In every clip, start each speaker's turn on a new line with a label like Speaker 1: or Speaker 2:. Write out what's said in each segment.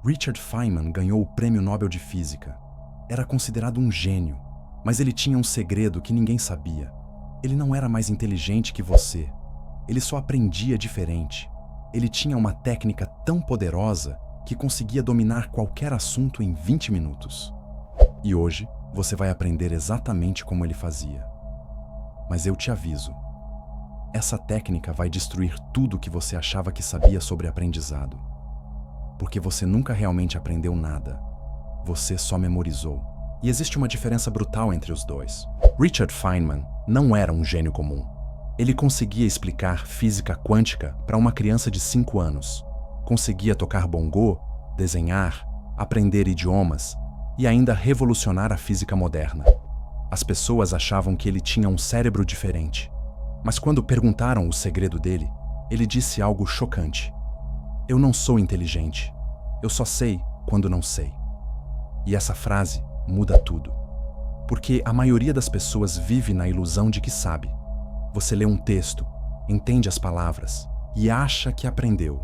Speaker 1: Richard Feynman ganhou o Prêmio Nobel de Física. Era considerado um gênio, mas ele tinha um segredo que ninguém sabia. Ele não era mais inteligente que você. Ele só aprendia diferente. Ele tinha uma técnica tão poderosa que conseguia dominar qualquer assunto em 20 minutos. E hoje, você vai aprender exatamente como ele fazia. Mas eu te aviso, essa técnica vai destruir tudo que você achava que sabia sobre aprendizado. Porque você nunca realmente aprendeu nada. Você só memorizou. E existe uma diferença brutal entre os dois. Richard Feynman não era um gênio comum. Ele conseguia explicar física quântica para uma criança de 5 anos. Conseguia tocar bongô, desenhar, aprender idiomas e ainda revolucionar a física moderna. As pessoas achavam que ele tinha um cérebro diferente. Mas quando perguntaram o segredo dele, ele disse algo chocante. Eu não sou inteligente. Eu só sei quando não sei. E essa frase muda tudo. Porque a maioria das pessoas vive na ilusão de que sabe. Você lê um texto, entende as palavras e acha que aprendeu.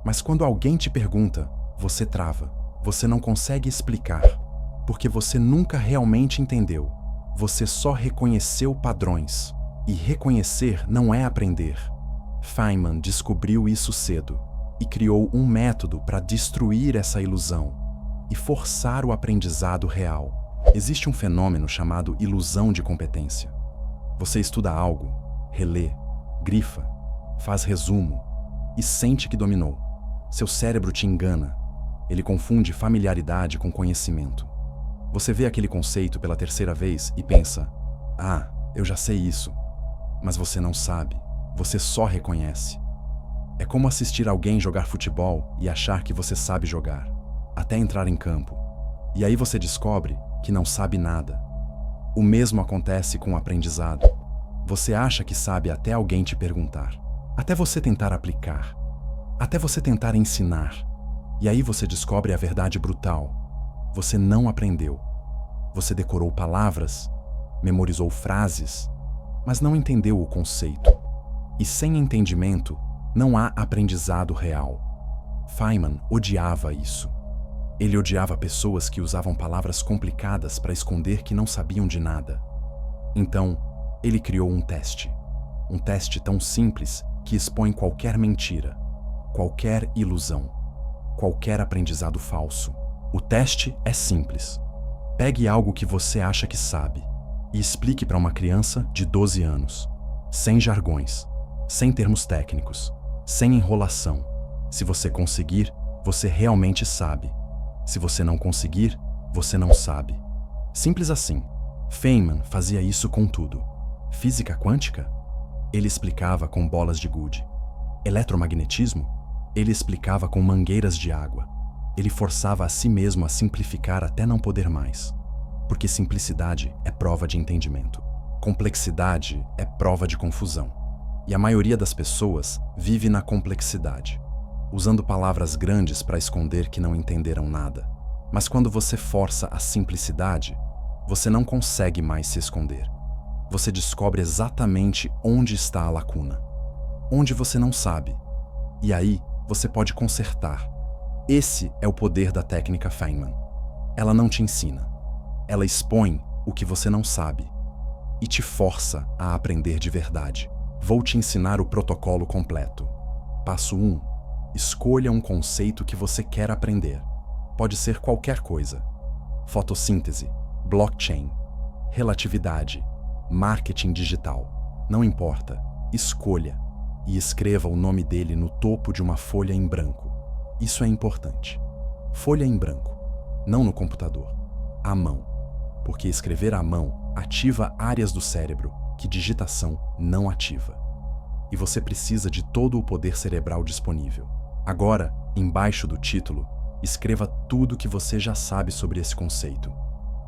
Speaker 1: Mas quando alguém te pergunta, você trava. Você não consegue explicar, porque você nunca realmente entendeu. Você só reconheceu padrões. E reconhecer não é aprender. Feynman descobriu isso cedo e criou um método para destruir essa ilusão e forçar o aprendizado real. Existe um fenômeno chamado ilusão de competência. Você estuda algo, relê, grifa, faz resumo e sente que dominou. Seu cérebro te engana. Ele confunde familiaridade com conhecimento. Você vê aquele conceito pela terceira vez e pensa: ah, eu já sei isso. Mas você não sabe, você só reconhece. É como assistir alguém jogar futebol e achar que você sabe jogar, até entrar em campo. E aí você descobre que não sabe nada. O mesmo acontece com o aprendizado. Você acha que sabe até alguém te perguntar, até você tentar aplicar, até você tentar ensinar. E aí você descobre a verdade brutal. Você não aprendeu. Você decorou palavras, memorizou frases, mas não entendeu o conceito. E sem entendimento, não há aprendizado real. Feynman odiava isso. Ele odiava pessoas que usavam palavras complicadas para esconder que não sabiam de nada. Então, ele criou um teste. Um teste tão simples que expõe qualquer mentira, qualquer ilusão, qualquer aprendizado falso. O teste é simples. Pegue algo que você acha que sabe e explique para uma criança de 12 anos, sem jargões, sem termos técnicos, sem enrolação. Se você conseguir, você realmente sabe. Se você não conseguir, você não sabe. Simples assim. Feynman fazia isso com tudo. Física quântica? Ele explicava com bolas de gude. Eletromagnetismo? Ele explicava com mangueiras de água. Ele forçava a si mesmo a simplificar até não poder mais. Porque simplicidade é prova de entendimento. Complexidade é prova de confusão. E a maioria das pessoas vive na complexidade, usando palavras grandes para esconder que não entenderam nada. Mas quando você força a simplicidade, você não consegue mais se esconder. Você descobre exatamente onde está a lacuna, onde você não sabe. E aí, você pode consertar. Esse é o poder da técnica Feynman. Ela não te ensina. Ela expõe o que você não sabe e te força a aprender de verdade. Vou te ensinar o protocolo completo. Passo 1. Escolha um conceito que você quer aprender. Pode ser qualquer coisa. Fotossíntese, blockchain, relatividade, marketing digital. Não importa. Escolha e escreva o nome dele no topo de uma folha em branco. Isso é importante. Folha em branco, não no computador. À mão. Porque escrever à mão ativa áreas do cérebro que digitação não ativa. E você precisa de todo o poder cerebral disponível. Agora, embaixo do título, escreva tudo o que você já sabe sobre esse conceito.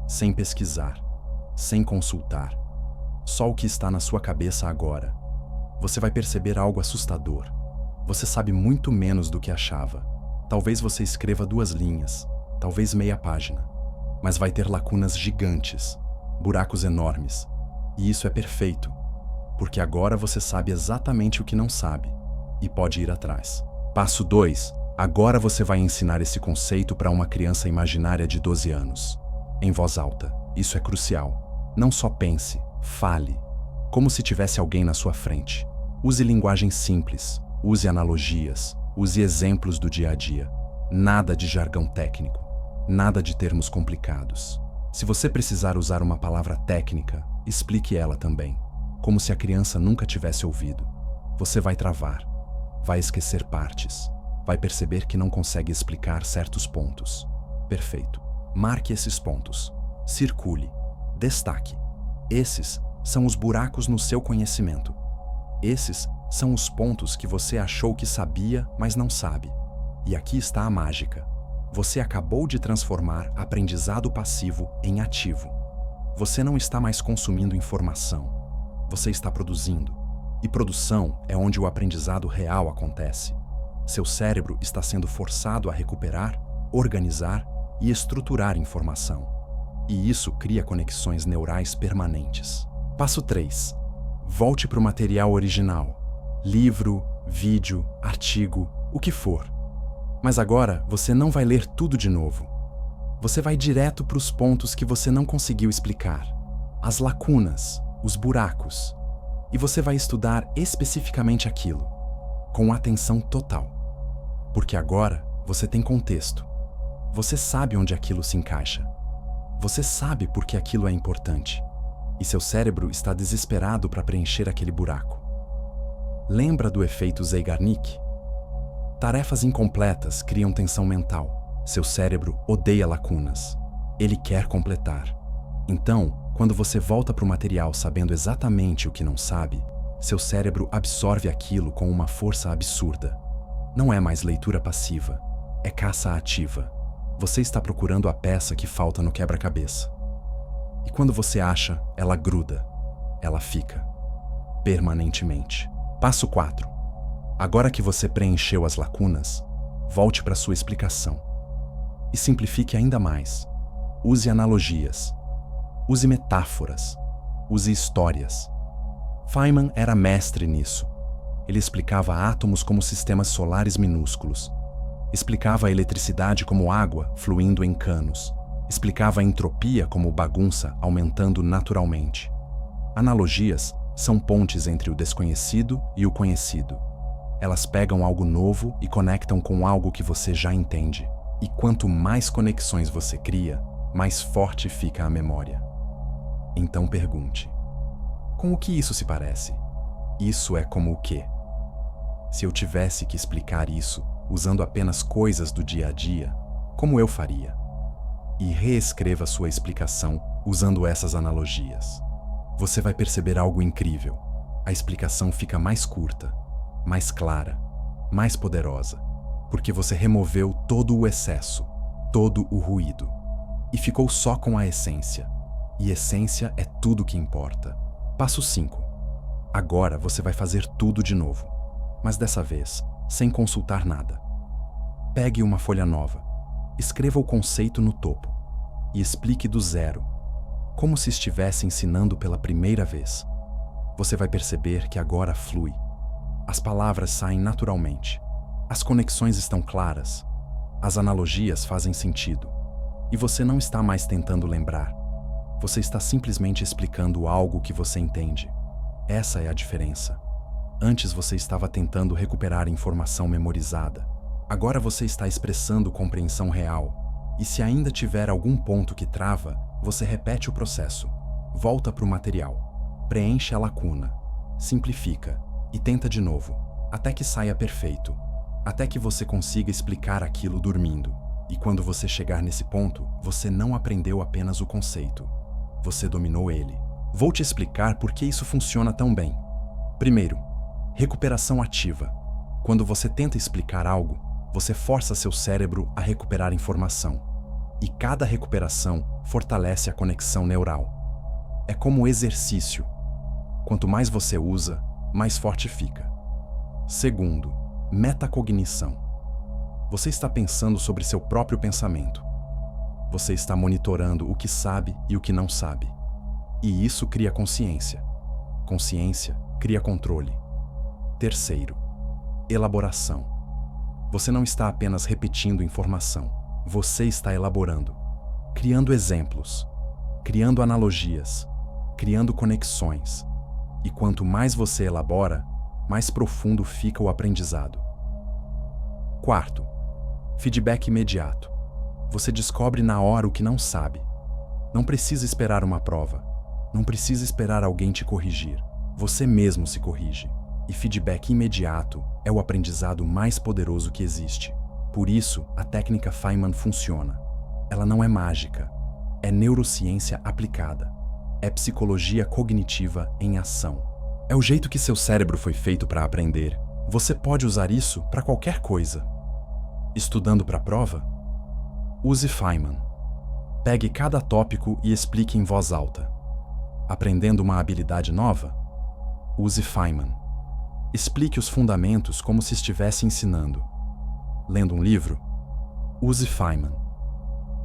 Speaker 1: Sem pesquisar, sem consultar. Só o que está na sua cabeça agora. Você vai perceber algo assustador. Você sabe muito menos do que achava. Talvez você escreva 2 linhas, talvez meia página. Mas vai ter lacunas gigantes, buracos enormes. E isso é perfeito, porque agora você sabe exatamente o que não sabe e pode ir atrás. Passo 2. Agora você vai ensinar esse conceito para uma criança imaginária de 12 anos. Em voz alta. Isso é crucial. Não só pense, fale. Como se tivesse alguém na sua frente. Use linguagem simples. Use analogias. Use exemplos do dia a dia. Nada de jargão técnico. Nada de termos complicados. Se você precisar usar uma palavra técnica, explique ela também. Como se a criança nunca tivesse ouvido. Você vai travar. Vai esquecer partes. Vai perceber que não consegue explicar certos pontos. Perfeito. Marque esses pontos. Circule. Destaque. Esses são os buracos no seu conhecimento. Esses são os pontos que você achou que sabia, mas não sabe. E aqui está a mágica. Você acabou de transformar aprendizado passivo em ativo. Você não está mais consumindo informação. Você está produzindo. E produção é onde o aprendizado real acontece. Seu cérebro está sendo forçado a recuperar, organizar e estruturar informação. E isso cria conexões neurais permanentes. Passo 3. Volte para o material original. Livro, vídeo, artigo, o que for. Mas agora você não vai ler tudo de novo. Você vai direto para os pontos que você não conseguiu explicar. As lacunas, os buracos. E você vai estudar especificamente aquilo, com atenção total. Porque agora você tem contexto. Você sabe onde aquilo se encaixa. Você sabe por que aquilo é importante. E seu cérebro está desesperado para preencher aquele buraco. Lembra do efeito Zeigarnik? Tarefas incompletas criam tensão mental. Seu cérebro odeia lacunas. Ele quer completar. Então, quando você volta para o material sabendo exatamente o que não sabe, seu cérebro absorve aquilo com uma força absurda. Não é mais leitura passiva, é caça ativa. Você está procurando a peça que falta no quebra-cabeça. E quando você acha, ela gruda. Ela fica. Permanentemente. Passo 4. Agora que você preencheu as lacunas, volte para sua explicação. E simplifique ainda mais. Use analogias. Use metáforas. Use histórias. Feynman era mestre nisso. Ele explicava átomos como sistemas solares minúsculos. Explicava a eletricidade como água fluindo em canos. Explicava a entropia como bagunça aumentando naturalmente. Analogias são pontes entre o desconhecido e o conhecido. Elas pegam algo novo e conectam com algo que você já entende. E quanto mais conexões você cria, mais forte fica a memória. Então pergunte: com o que isso se parece? Isso é como o quê? Se eu tivesse que explicar isso usando apenas coisas do dia a dia, como eu faria? E reescreva sua explicação usando essas analogias. Você vai perceber algo incrível. A explicação fica mais curta, mais clara, mais poderosa, porque você removeu todo o excesso, todo o ruído, e ficou só com a essência. E essência é tudo que importa. Passo 5. Agora você vai fazer tudo de novo, mas dessa vez, sem consultar nada. Pegue uma folha nova, escreva o conceito no topo e explique do zero, como se estivesse ensinando pela primeira vez. Você vai perceber que agora flui. As palavras saem naturalmente. As conexões estão claras. As analogias fazem sentido. E você não está mais tentando lembrar. Você está simplesmente explicando algo que você entende. Essa é a diferença. Antes você estava tentando recuperar informação memorizada. Agora você está expressando compreensão real. E se ainda tiver algum ponto que trava, você repete o processo. Volta para o material. Preenche a lacuna. Simplifica. E tenta de novo, até que saia perfeito. Até que você consiga explicar aquilo dormindo. E quando você chegar nesse ponto, você não aprendeu apenas o conceito. Você dominou ele. Vou te explicar por que isso funciona tão bem. Primeiro, recuperação ativa. Quando você tenta explicar algo, você força seu cérebro a recuperar informação. E cada recuperação fortalece a conexão neural. É como exercício. Quanto mais você usa, mais forte fica. Segundo, metacognição. Você está pensando sobre seu próprio pensamento. Você está monitorando o que sabe e o que não sabe. E isso cria consciência. Consciência cria controle. Terceiro, elaboração. Você não está apenas repetindo informação. Você está elaborando, criando exemplos, criando analogias, criando conexões. E quanto mais você elabora, mais profundo fica o aprendizado. Quarto, feedback imediato. Você descobre na hora o que não sabe. Não precisa esperar uma prova. Não precisa esperar alguém te corrigir. Você mesmo se corrige. E feedback imediato é o aprendizado mais poderoso que existe. Por isso, a técnica Feynman funciona. Ela não é mágica. É neurociência aplicada. É psicologia cognitiva em ação. É o jeito que seu cérebro foi feito para aprender. Você pode usar isso para qualquer coisa. Estudando para a prova? Use Feynman. Pegue cada tópico e explique em voz alta. Aprendendo uma habilidade nova? Use Feynman. Explique os fundamentos como se estivesse ensinando. Lendo um livro? Use Feynman.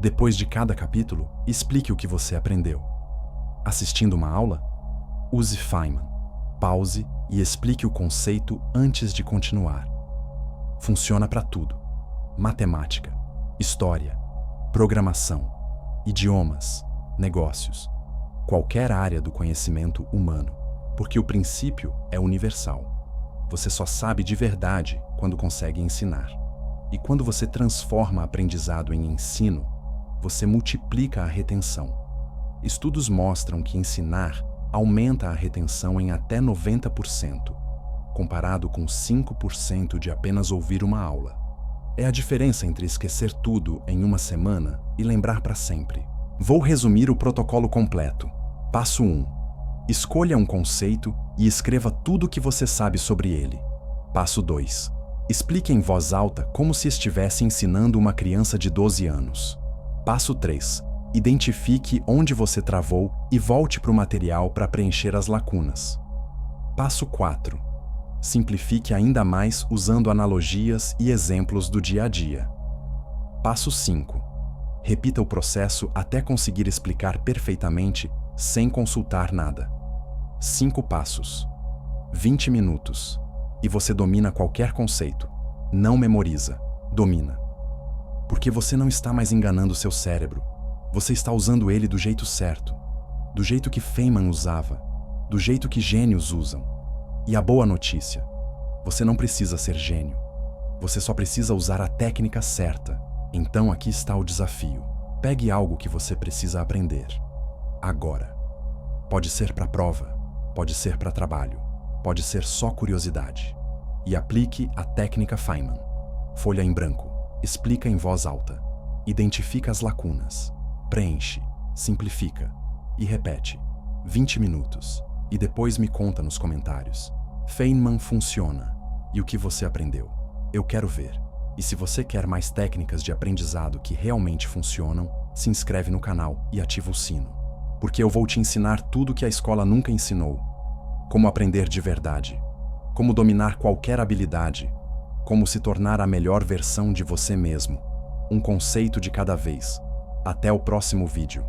Speaker 1: Depois de cada capítulo, explique o que você aprendeu. Assistindo uma aula? Use Feynman. Pause e explique o conceito antes de continuar. Funciona para tudo: matemática, história, programação, idiomas, negócios, qualquer área do conhecimento humano, porque o princípio é universal. Você só sabe de verdade quando consegue ensinar. E quando você transforma aprendizado em ensino, você multiplica a retenção. Estudos mostram que ensinar aumenta a retenção em até 90%, comparado com 5% de apenas ouvir uma aula. É a diferença entre esquecer tudo em uma semana e lembrar para sempre. Vou resumir o protocolo completo. Passo 1. Escolha um conceito e escreva tudo o que você sabe sobre ele. Passo 2. Explique em voz alta como se estivesse ensinando uma criança de 12 anos. Passo 3. Identifique onde você travou e volte para o material para preencher as lacunas. Passo 4. Simplifique ainda mais usando analogias e exemplos do dia a dia. Passo 5. Repita o processo até conseguir explicar perfeitamente sem consultar nada. 5 passos. 20 minutos. E você domina qualquer conceito. Não memoriza, domina. Porque você não está mais enganando seu cérebro. Você está usando ele do jeito certo. Do jeito que Feynman usava. Do jeito que gênios usam. E a boa notícia: você não precisa ser gênio. Você só precisa usar a técnica certa. Então aqui está o desafio. Pegue algo que você precisa aprender. Agora. Pode ser para prova, pode ser para trabalho, pode ser só curiosidade. E aplique a técnica Feynman. Folha em branco. Explica em voz alta. Identifica as lacunas. Preenche, simplifica e repete. 20 minutos. E depois me conta nos comentários. Feynman funciona. E o que você aprendeu? Eu quero ver. E se você quer mais técnicas de aprendizado que realmente funcionam, se inscreve no canal e ativa o sino. Porque eu vou te ensinar tudo que a escola nunca ensinou. Como aprender de verdade. Como dominar qualquer habilidade. Como se tornar a melhor versão de você mesmo. Um conceito de cada vez. Até o próximo vídeo.